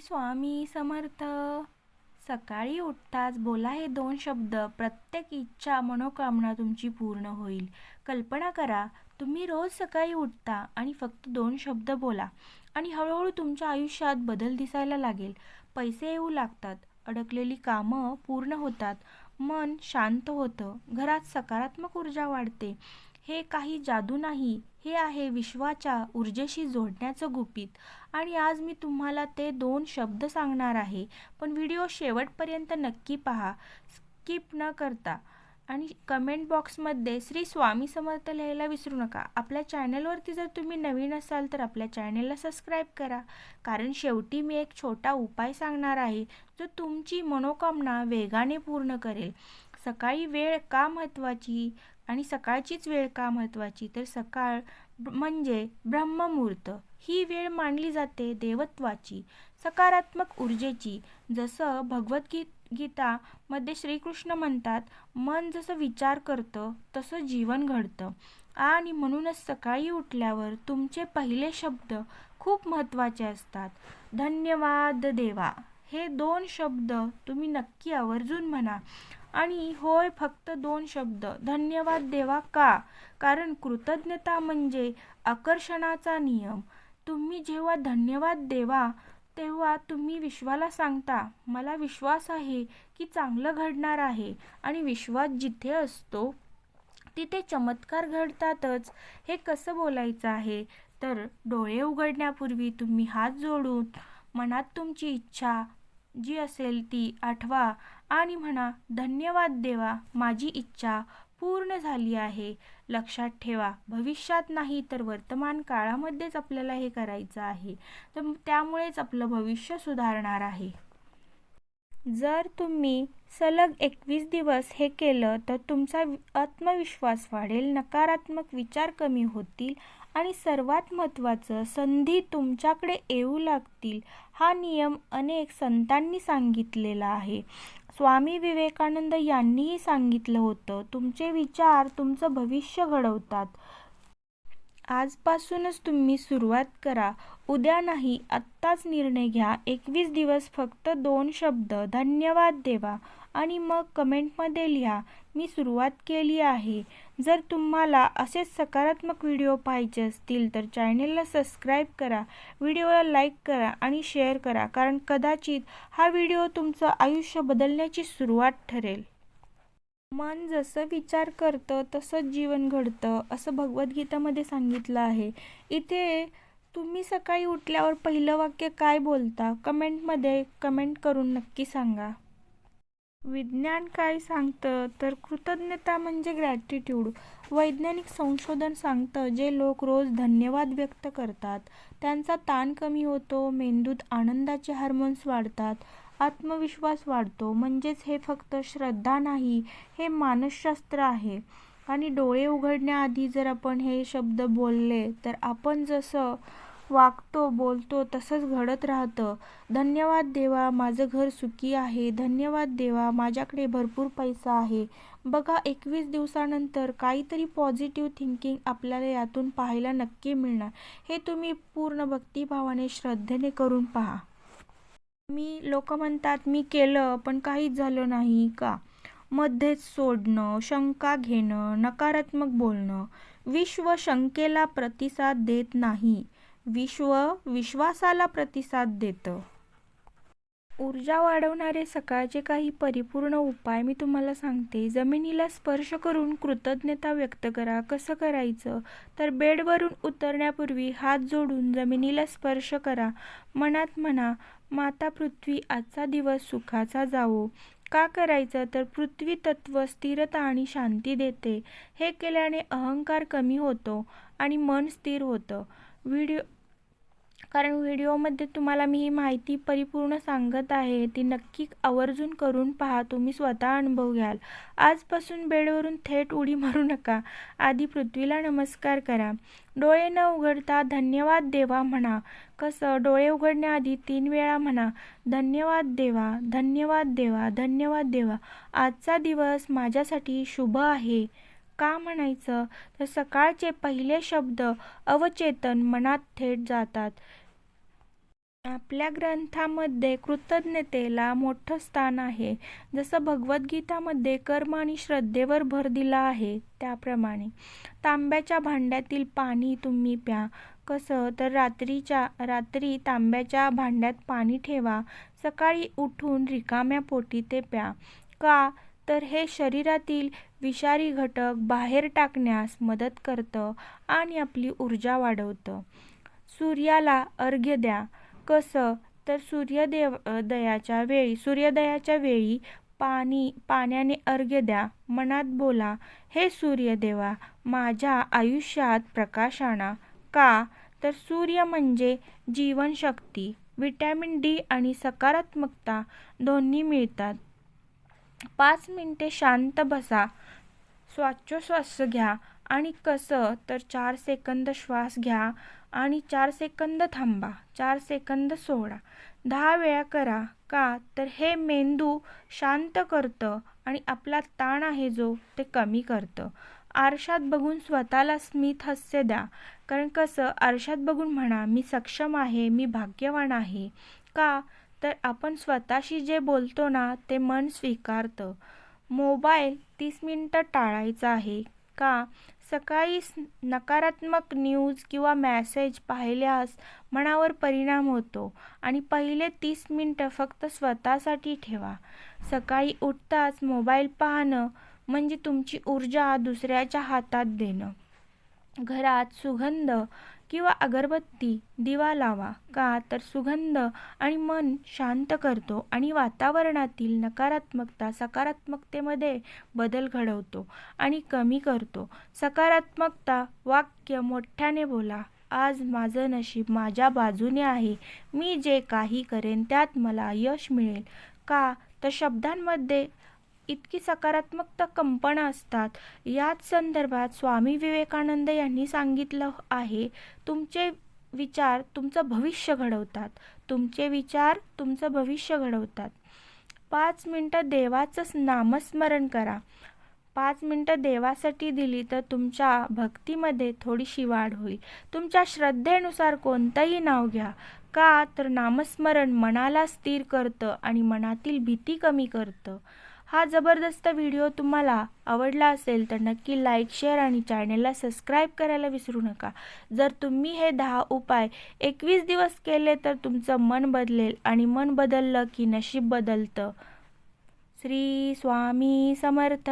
स्वामी समर्थ. सकाळी उठताच बोला हे 2 शब्द. प्रत्येक इच्छा, मनोकामना तुमची पूर्ण होईल. कल्पना करा, तुम्ही रोज सकाळी उठता आणि फक्त 2 शब्द बोला आणि हळूहळू तुमच्या आयुष्यात बदल दिसायला लागेल. पैसे येऊ लागतात, अडकलेली कामं पूर्ण होतात, मन शांत होतं, घरात सकारात्मक ऊर्जा वाढते. हे काही जादू नाही, हे आहे विश्वाच्या ऊर्जेशी जोडण्याचं गुपित. आणि आज मी तुम्हाला ते 2 शब्द सांगणार आहे. पण व्हिडिओ शेवटपर्यंत नक्की पहा, स्किप न करता. आणि कमेंट बॉक्समध्ये श्री स्वामी समर्थ लिहायला विसरू नका. आपल्या चॅनलवरती जर तुम्ही नवीन असाल तर आपल्या चॅनलला सबस्क्राईब करा, कारण शेवटी मी एक छोटा उपाय सांगणार आहे जो तुमची मनोकामना वेगाने पूर्ण करेल. सकाळी वेळ का महत्त्वाची आणि सकाळचीच वेळ का महत्त्वाची? तर सकाळ म्हणजे ब्रह्ममुहूर्त. ही वेळ मानली जाते देवत्वाची, सकारात्मक ऊर्जेची. जसं गीतामध्ये श्रीकृष्ण म्हणतात, मन जसं विचार करतं तसं जीवन घडतं. आणि म्हणूनच सकाळी उठल्यावर तुमचे पहिले शब्द खूप महत्त्वाचे असतात. धन्यवाद देवा, हे 2 शब्द तुम्ही नक्की आवर्जून म्हणा. आणि होय, फक्त 2 शब्द. धन्यवाद देवा का? कारण कृतज्ञता म्हणजे आकर्षणाचा नियम. तुम्ही जेव्हा धन्यवाद देवा तेव्हा तुम्ही विश्वाला सांगता, मला विश्वास आहे की चांगलं घडणार आहे. आणि विश्वास जिथे असतो तिथे चमत्कार घडतातच. हे कसं बोलायचं आहे? तर डोळे उघडण्यापूर्वी तुम्ही हात जोडून मनात तुमची इच्छा जी असेल ती आठवा आणि म्हणा, धन्यवाद देवा, माझी इच्छा पूर्ण झाली आहे. लक्षात ठेवा, भविष्यात नाही तर वर्तमान काळामध्येच आपल्याला हे करायचं आहे. तर त्यामुळेच आपलं भविष्य सुधारणार आहे. जर तुम्ही सलग 21 दिवस हे केलं तर तुमचा आत्मविश्वास वाढेल, नकारात्मक विचार कमी होतील आणि सर्वात महत्त्वाचं, संधी तुमच्याकडे येऊ लागतील. हा नियम अनेक संतांनी सांगितलेला आहे. स्वामी विवेकानंद यांनीही सांगितलं होतं, तुमचे विचार तुमचं भविष्य घडवतात. आजपासूनच तुम्ही सुरुवात करा. उद्या नाही, आत्ताच निर्णय घ्या. 21 दिवस फक्त 2 शब्द, धन्यवाद देवा. आणि मग कमेंटमध्ये लिहा, मी सुरुवात केली आहे. जर तुम्हाला असेच सकारात्मक व्हिडिओ पाहिजे असतील तर चॅनलला सबस्क्राईब करा, व्हिडिओला लाईक करा आणि शेअर करा, कारण कदाचित हा व्हिडिओ तुमचं आयुष्य बदलण्याची सुरुवात ठरेल. मन जसं विचार करतं तसंच जीवन घडतं, असं भगवद्गीतामध्ये सांगितलं आहे. इथे तुम्ही सकाळी उठल्यावर पहिलं वाक्य काय बोलता? कमेंटमध्ये कमेंट करून नक्की सांगा. विज्ञान काय सांगतं? तर कृतज्ञता म्हणजे ग्रॅटिट्यूड. वैज्ञानिक संशोधन सांगतं, जे लोक रोज धन्यवाद व्यक्त करतात त्यांचा ताण कमी होतो, मेंदूत आनंदाचे हार्मोन्स वाढतात, आत्मविश्वास वाढतो. म्हणजेच हे फक्त श्रद्धा नाही, हे मानसशास्त्र आहे. आणि डोळे उघडण्याआधी जर आपण हे शब्द बोलले तर आपण जसं वागतो, बोलतो तसंच घडत राहतं. धन्यवाद देवा, माझं घर सुखी आहे. धन्यवाद देवा, माझ्याकडे भरपूर पैसा आहे. बघा, 21 दिवसानंतर काहीतरी पॉझिटिव्ह थिंकिंग आपल्याला यातून पाहायला नक्की मिळणार. हे तुम्ही पूर्ण भक्तिभावाने, श्रद्धेने करून पहा. लोक म्हणतात, मी केलं पण काहीच झालं नाही का? मध्येच सोडणं, शंका घेणं, नकारात्मक बोलणं. विश्व शंकेला प्रतिसाद देत नाही, विश्व विश्वासाला प्रतिसाद देतं. ऊर्जा वाढवणारे सकाळचे काही परिपूर्ण उपाय मी तुम्हाला सांगते. जमिनीला स्पर्श करून कृतज्ञता व्यक्त करा. कसं करायचं? तर बेडवरून उतरण्यापूर्वी हात जोडून जमिनीला स्पर्श करा. मनात म्हणा, माता पृथ्वी, आजचा दिवस सुखाचा जावो. का करायचं? तर पृथ्वी तत्व स्थिरता आणि शांती देते. हे केल्याने अहंकार कमी होतो आणि मन स्थिर होतं. कारण व्हिडिओमध्ये तुम्हाला मी ही माहिती परिपूर्ण सांगत आहे, ती नक्की आवर्जून करून पहा. तुम्ही स्वतः अनुभव घ्याल. आजपासून बेडवरून थेट उडी मारू नका. आधी पृथ्वीला नमस्कार करा. डोळे न उघडता धन्यवाद देवा म्हणा. कसं? डोळे उघडण्याआधी 3 वेळा म्हणा, धन्यवाद देवा, धन्यवाद देवा, धन्यवाद देवा. आजचा दिवस माझ्यासाठी शुभ आहे. का म्हणायचं? तर सकाळचे पहिले शब्द अवचेतन मनात थेट जातात. आपल्या ग्रंथामध्ये कृतज्ञतेला मोठं स्थान आहे. जसं भगवद्गीतामध्ये कर्म आणि श्रद्धेवर भर दिला आहे त्याप्रमाणे. तांब्याच्या भांड्यातील पाणी तुम्ही प्या. कसं तर रात्री तांब्याच्या भांड्यात पाणी ठेवा. सकाळी उठून रिकाम्या पोटी ते प्या. का तर हे शरीरातील विषारी घटक बाहेर टाकण्यास मदत करतं आणि आपली ऊर्जा वाढवतं. सूर्याला अर्घ्य द्या. कसं तर सूर्योदयाच्या वेळी पाण्याने अर्घ्य द्या. मनात बोला, हे सूर्यदेवा, माझ्या आयुष्यात प्रकाश आणा. का तर सूर्य म्हणजे जीवनशक्ती, व्हिटॅमिन डी आणि सकारात्मकता दोन्ही मिळतात. 5 मिनिटे शांत बसा. श्वासोच्छ्वास घ्या आणि कसं तर 4 सेकंद श्वास घ्या आणि 4 सेकंद थांबा, 4 सेकंद सोडा. 10 वेळा करा. का तर हे मेंदू शांत करतं आणि आपला ताण आहे जो ते कमी करतं. आरशात बघून स्वतःला स्मित हास्य द्या. कारण कसं आरशात बघून म्हणा, मी सक्षम आहे, मी भाग्यवान आहे. का तर आपण स्वतःशी जे बोलतो ना ते मन स्वीकारतं. मोबाईल 30 मिनिटं टाळायचा आहे. का सकाळी नकारात्मक न्यूज किंवा मेसेज पाहिल्यास मनावर परिणाम होतो आणि पहिले 30 मिनिटं फक्त स्वतःसाठी ठेवा. सकाळी उठताच मोबाईल पाहणं म्हणजे तुमची ऊर्जा दुसऱ्याच्या हातात देणं. घरात सुगंध किंवा अगरबत्ती दिवा लावा. का तर सुगंध आणि मन शांत करतो आणि वातावरणातील नकारात्मकता सकारात्मकतेमध्ये बदल घडवतो आणि कमी करतो. सकारात्मकता वाक्य मोठ्याने बोला. आज माझं नशीब माझ्या बाजूने आहे. मी जे काही करेन त्यात मला यश मिळेल. का तर शब्दांमध्ये इतकी सकारात्मकता कंपनं असतात. याच संदर्भात स्वामी विवेकानंद यांनी सांगितलं आहे, तुमचे विचार तुमचं भविष्य घडवतात. तुमचे विचार तुमचं भविष्य घडवतात. 5 मिनिटं देवाचं नामस्मरण करा. 5 मिनिटं देवासाठी दिली तर तुमच्या भक्तीमध्ये थोडीशी वाढ होईल. तुमच्या श्रद्धेनुसार कोणतंही नाव घ्या. का तर नामस्मरण मनाला स्थिर करतं आणि मनातील भीती कमी करतं. हा जबरदस्त व्हिडिओ तुम्हाला आवडला असेल तर नक्की लाईक, शेअर आणि चॅनलला सबस्क्राईब करायला विसरू नका. जर तुम्ही हे 10 उपाय 21 दिवस केले तर तुमचं मन बदलेल आणि मन बदललं की नशीब बदलतं. श्री स्वामी समर्थ.